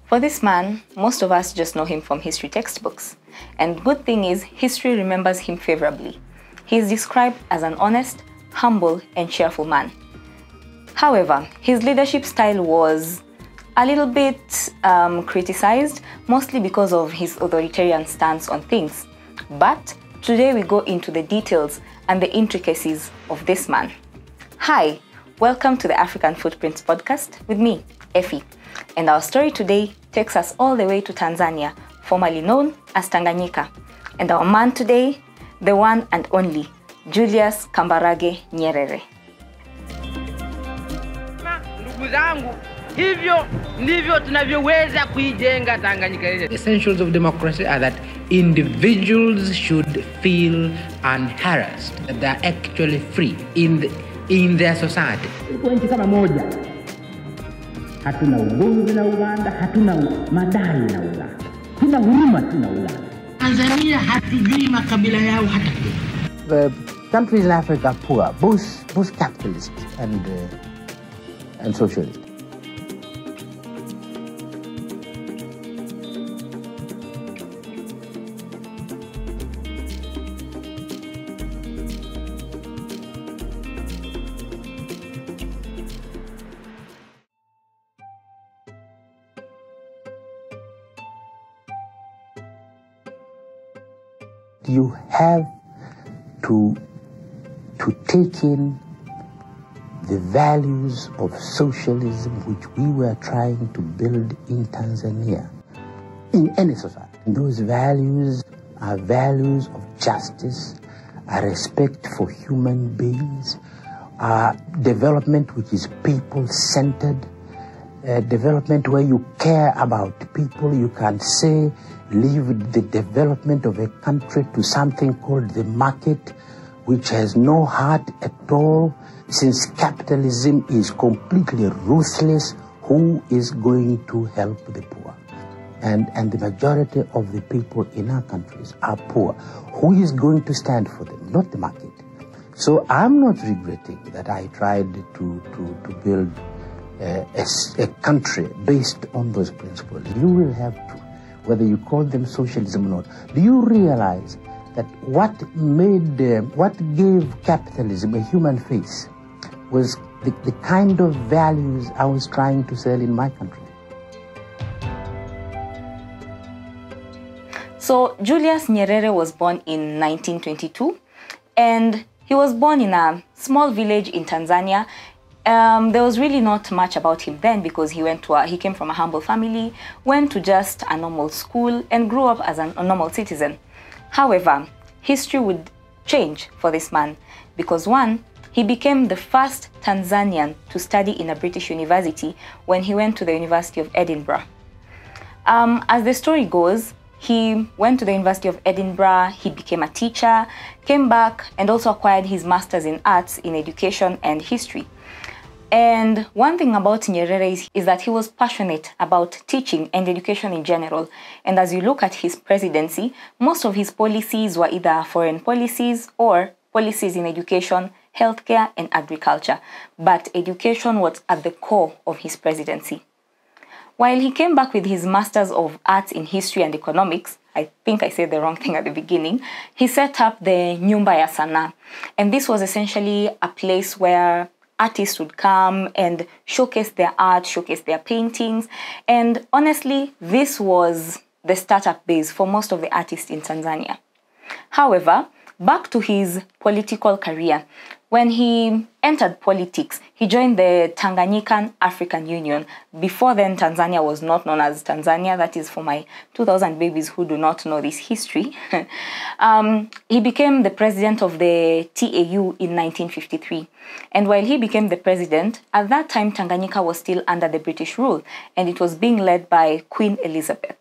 For this man, most of us just know him from history textbooks. And good thing is, history remembers him favorably. He is described as an honest, humble, and cheerful man. However, his leadership style was a little bit criticized, mostly because of his authoritarian stance on things. But today we go into the details and the intricacies of this man. Hi, welcome to the African Footprints podcast with me, Effie. And our story today takes us all the way to Tanzania, formerly known as Tanganyika. And our man today, the one and only, Julius Kabarage Nyerere. Ndugu zangu, hivyo ndivyo tunavyoweza kuijenga Tanganyika. The essentials of democracy are that individuals should feel unharassed, that they are actually free in their society. Nchi kama moja. Hatuna ugomvi na Uganda, hatuna madai na Uganda. Tuna huruma tuna Uganda. Tanzania hatujui makabila yao hata kidogo. The countries in Africa are poor, both capitalist and socialist. You have to take in the values of socialism which we were trying to build in Tanzania, in any society. And those values are values of justice, a respect for human beings, development which is people-centered, development where you care about people. You can say, leave the development of a country to something called the market, which has no heart at all. Since capitalism is completely ruthless, who is going to help the poor? And the majority of the people in our countries are poor. Who is going to stand for them? Not the market. So I'm not regretting that I tried to build a country based on those principles. You will have to, whether you call them socialism or not. Do you realize that what gave capitalism a human face was the kind of values I was trying to sell in my country? So Julius Nyerere was born in 1922, and he was born in a small village in Tanzania. There was really not much about him then because he came from a humble family, went to just a normal school, and grew up as a normal citizen. However, history would change for this man because one, he became the first Tanzanian to study in a British university when he went to the University of Edinburgh. As the story goes, he went to the University of Edinburgh, he became a teacher, came back, and also acquired his master's in arts in education and history. And one thing about Nyerere is that he was passionate about teaching and education in general. And as you look at his presidency, most of his policies were either foreign policies or policies in education, healthcare, and agriculture. But education was at the core of his presidency. While he came back with his Masters of Arts in History and Economics, I think I said the wrong thing at the beginning, he set up the Nyumba ya Sanaa. And this was essentially a place where artists would come and showcase their art, showcase their paintings. And honestly, this was the startup base for most of the artists in Tanzania. However, back to his political career. When he entered politics, he joined the Tanganyikan African Union. Before then, Tanzania was not known as Tanzania. That is for my 2000 babies who do not know this history. He became the president of the TAU in 1953. And while he became the president, at that time, Tanganyika was still under the British rule, and it was being led by Queen Elizabeth.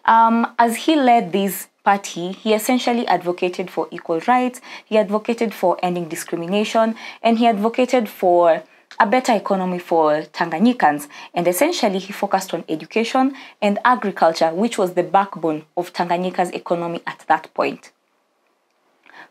As he led this party, he essentially advocated for equal rights, he advocated for ending discrimination, and he advocated for a better economy for Tanganyikans. And essentially, he focused on education and agriculture, which was the backbone of Tanganyika's economy at that point.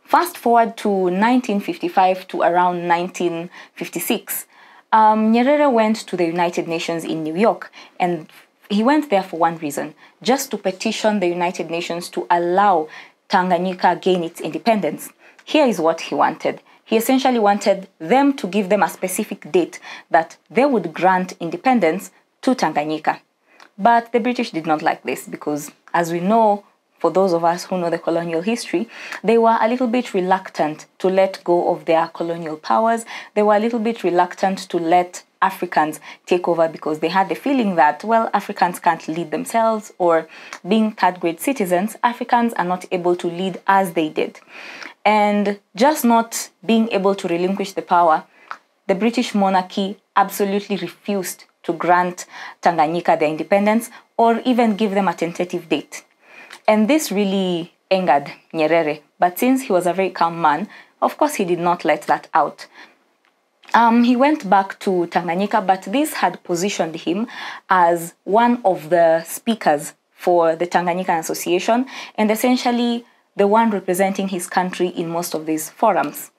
Fast forward to 1955 to around 1956, Nyerere went to the United Nations in New York, and he went there for one reason, just to petition the United Nations to allow Tanganyika gain its independence. Here is what he wanted. He essentially wanted them to give them a specific date that they would grant independence to Tanganyika. But the British did not like this because, as we know, for those of us who know the colonial history, they were a little bit reluctant to let go of their colonial powers. They were a little bit reluctant to let Africans take over because they had the feeling that, well, Africans can't lead themselves, or being third-grade citizens, Africans are not able to lead as they did. And just not being able to relinquish the power, the British monarchy absolutely refused to grant Tanganyika their independence or even give them a tentative date. And this really angered Nyerere. But since he was a very calm man, of course he did not let that out. He went back to Tanganyika, but this had positioned him as one of the speakers for the Tanganyika Association, and essentially the one representing his country in most of these forums.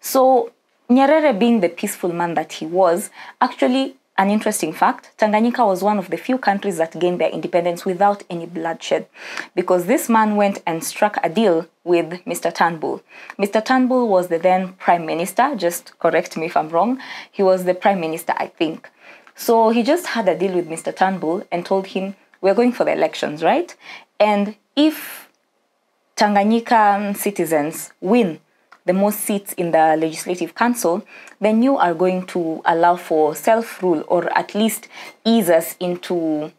So Nyerere, being the peaceful man that he was, actually, an interesting fact, Tanganyika was one of the few countries that gained their independence without any bloodshed, because this man went and struck a deal with Mr. Turnbull. Mr. Turnbull was the then Prime Minister, just correct me if I'm wrong. He was the Prime Minister, I think. So he just had a deal with Mr. Turnbull and told him, we're going for the elections, right? And if Tanganyika citizens win the most seats in the Legislative Council, then you are going to allow for self-rule, or at least ease us into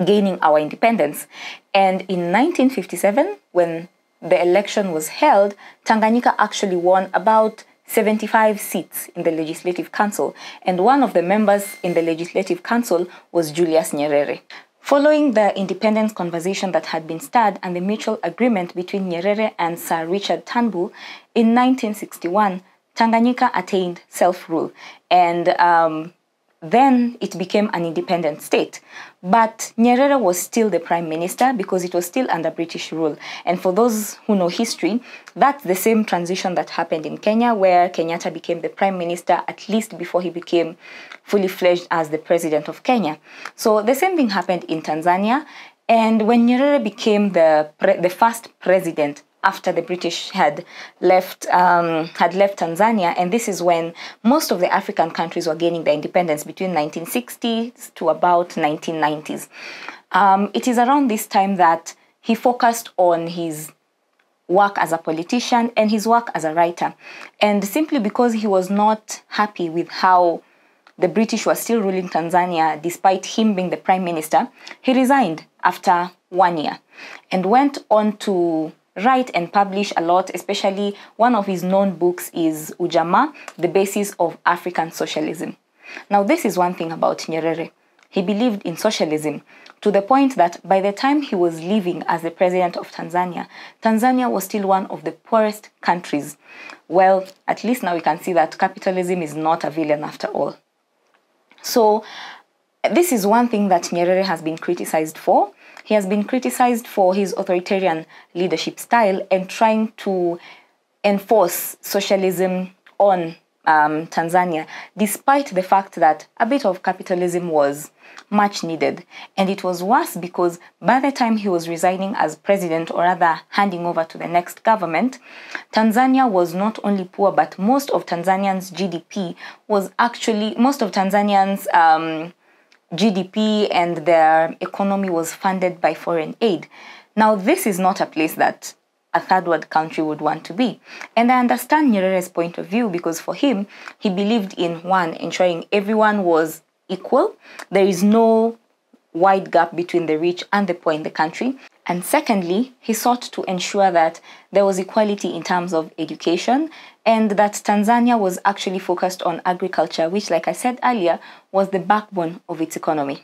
gaining our independence. And in 1957, when the election was held, Tanganyika actually won about 75 seats in the Legislative Council, and one of the members in the Legislative Council was Julius Nyerere. Following the independence conversation that had been stirred and the mutual agreement between Nyerere and Sir Richard Turnbull, in 1961, Tanganyika attained self-rule, and then it became an independent state. But Nyerere was still the Prime Minister because it was still under British rule. And for those who know history, that's the same transition that happened in Kenya, where Kenyatta became the Prime Minister at least before he became fully fledged as the President of Kenya. So the same thing happened in Tanzania. And when Nyerere became the first president after the British had left Tanzania, and this is when most of the African countries were gaining their independence between 1960s to about 1990s. It is around this time that he focused on his work as a politician and his work as a writer. And simply because he was not happy with how the British were still ruling Tanzania despite him being the Prime Minister, he resigned after 1 year and went on to write and publish a lot. Especially one of his known books is Ujamaa, the basis of African socialism. Now, this is one thing about Nyerere. He believed in socialism to the point that by the time he was leaving as the president of Tanzania, Tanzania was still one of the poorest countries. Well, at least now we can see that capitalism is not a villain after all. So this is one thing that Nyerere has been criticized for. He has been criticized for his authoritarian leadership style and trying to enforce socialism on Tanzania, despite the fact that a bit of capitalism was much needed. And it was worse because by the time he was resigning as president, or rather handing over to the next government, Tanzania was not only poor, but most of Tanzanians' GDP was actually, most of Tanzanians' GDP and their economy was funded by foreign aid. Now, this is not a place that a third world country would want to be. And I understand Nyerere's point of view because for him, he believed in, one, ensuring everyone was equal. There is no wide gap between the rich and the poor in the country. And secondly, he sought to ensure that there was equality in terms of education, and that Tanzania was actually focused on agriculture, which, like I said earlier, was the backbone of its economy.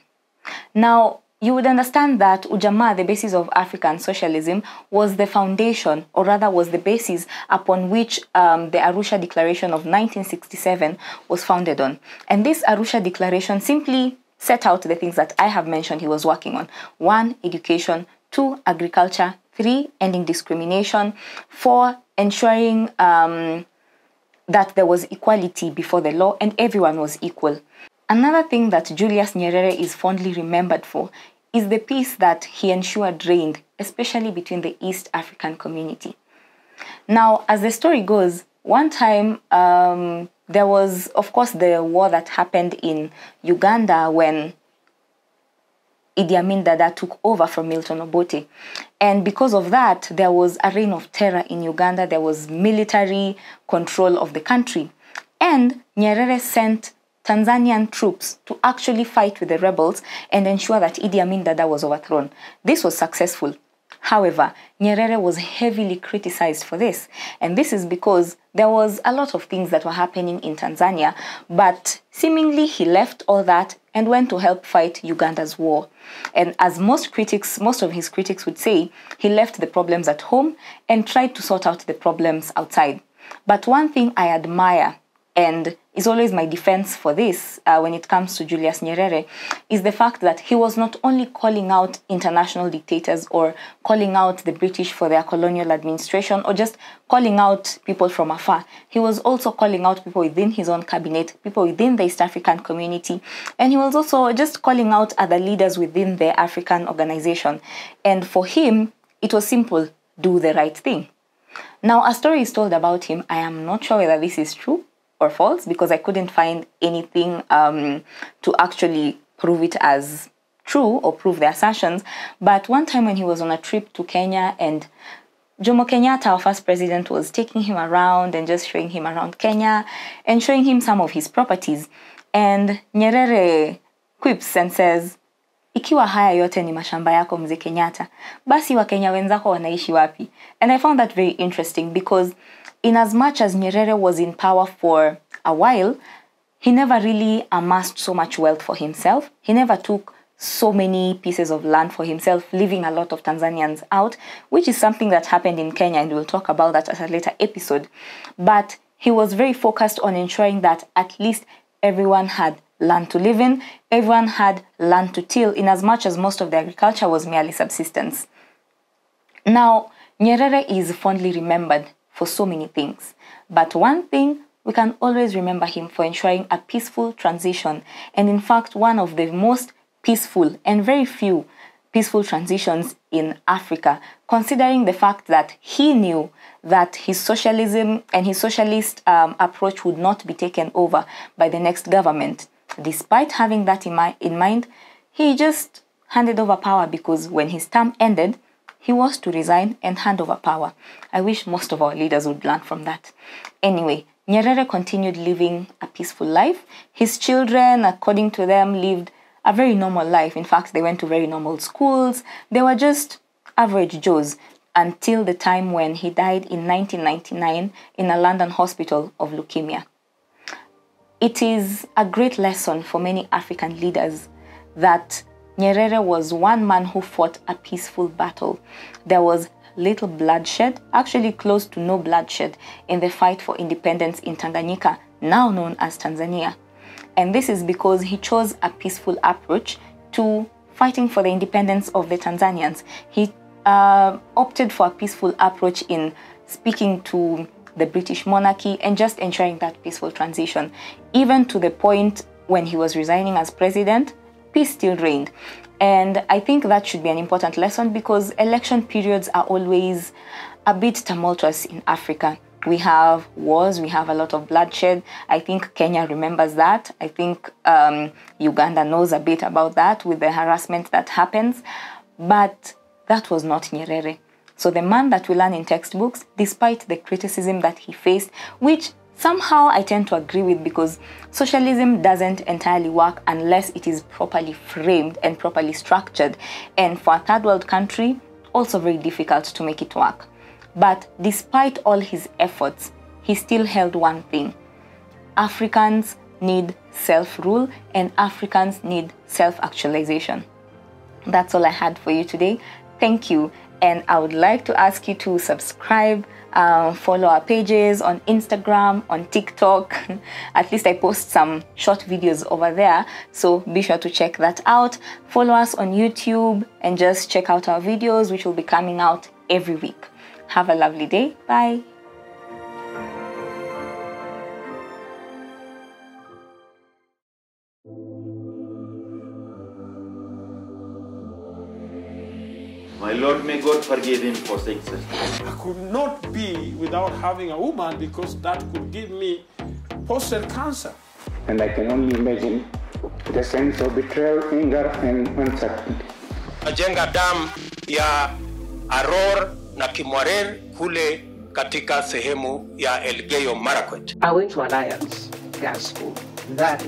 Now, you would understand that Ujamaa, the basis of African socialism, was the foundation, or rather was the basis upon which the Arusha Declaration of 1967 was founded on. And this Arusha Declaration simply set out the things that I have mentioned he was working on. 1, education. 2, agriculture. 3, ending discrimination. 4, ensuring that there was equality before the law and everyone was equal. Another thing that Julius Nyerere is fondly remembered for is the peace that he ensured reigned, especially between the East African community. Now, as the story goes, one time there was, of course, the war that happened in Uganda when Idi Amin Dada took over from Milton Obote. And because of that, there was a reign of terror in Uganda. There was military control of the country. And Nyerere sent Tanzanian troops to actually fight with the rebels and ensure that Idi Amin Dada was overthrown. This was successful. However, Nyerere was heavily criticized for this. And this is because there was a lot of things that were happening in Tanzania, but seemingly he left all that and went to help fight Uganda's war. And as most of his critics would say, he left the problems at home and tried to sort out the problems outside. But one thing I admire, and is always my defense for this when it comes to Julius Nyerere, is the fact that he was not only calling out international dictators or calling out the British for their colonial administration or just calling out people from afar. He was also calling out people within his own cabinet, people within the East African community, and he was also just calling out other leaders within the African organization. And for him, it was simple: do the right thing. Now, a story is told about him. I am not sure whether this is true or false because I couldn't find anything to actually prove it as true or prove the assertions. But one time when he was on a trip to Kenya and Jomo Kenyatta, our first president, was taking him around and just showing him around Kenya and showing him some of his properties. And Nyerere quips and says, ikiwa haya yote ni mashamba yako mzee Kenyatta, basi Wakenya wenzako wanaishi wapi? And I found that very interesting because in as much as Nyerere was in power for a while, he never really amassed so much wealth for himself. He never took so many pieces of land for himself, leaving a lot of Tanzanians out, which is something that happened in Kenya, and we'll talk about that at a later episode. But he was very focused on ensuring that at least everyone had land to live in, everyone had land to till, in as much as most of the agriculture was merely subsistence. Now, Nyerere is fondly remembered for so many things. But one thing, we can always remember him for ensuring a peaceful transition. And in fact, one of the most peaceful and very few peaceful transitions in Africa, considering the fact that he knew that his socialism and his socialist approach would not be taken over by the next government. Despite having that in mind, he just handed over power because when his term ended, he was to resign and hand over power. I wish most of our leaders would learn from that. Anyway, Nyerere continued living a peaceful life. His children, according to them, lived a very normal life. In fact, they went to very normal schools. They were just average Joes until the time when he died in 1999 in a London hospital of leukemia. It is a great lesson for many African leaders that Nyerere was one man who fought a peaceful battle. There was little bloodshed, actually close to no bloodshed, in the fight for independence in Tanganyika, now known as Tanzania. And this is because he chose a peaceful approach to fighting for the independence of the Tanzanians. He opted for a peaceful approach in speaking to the British monarchy and just ensuring that peaceful transition. Even to the point when he was resigning as president, peace still reigned. And I think that should be an important lesson because election periods are always a bit tumultuous in Africa. We have wars, we have a lot of bloodshed. I think Kenya remembers that. I think Uganda knows a bit about that with the harassment that happens. But that was not Nyerere. So the man that we learn in textbooks, despite the criticism that he faced, which somehow I tend to agree with because socialism doesn't entirely work unless it is properly framed and properly structured. And for a third world country, also very difficult to make it work. But despite all his efforts, he still held one thing. Africans need self-rule and Africans need self-actualization. That's all I had for you today. Thank you. And I would like to ask you to subscribe, follow our pages on Instagram, on TikTok. At least I post some short videos over there, so be sure to check that out. Follow us on YouTube and just check out our videos, which will be coming out every week. Have a lovely day. Bye. My Lord, may God forgive him for saying such things. I could not be without having a woman because that could give me prostate cancer. And I can only imagine the sense of betrayal, anger, and uncertainty. Najenga damu ya Aror na Kimwarer kule katika sehemu ya Elgeyo Marakwet. I went to Alliance Gas School. That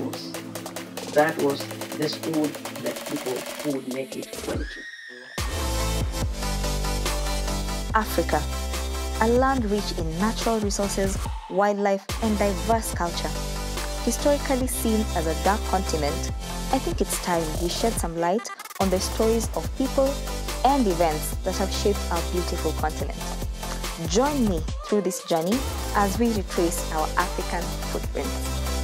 was the school that people who would make it went to. Africa, a land rich in natural resources, wildlife, and diverse culture. Historically seen as a dark continent, I think it's time we shed some light on the stories of people and events that have shaped our beautiful continent. Join me through this journey as we retrace our African footprints.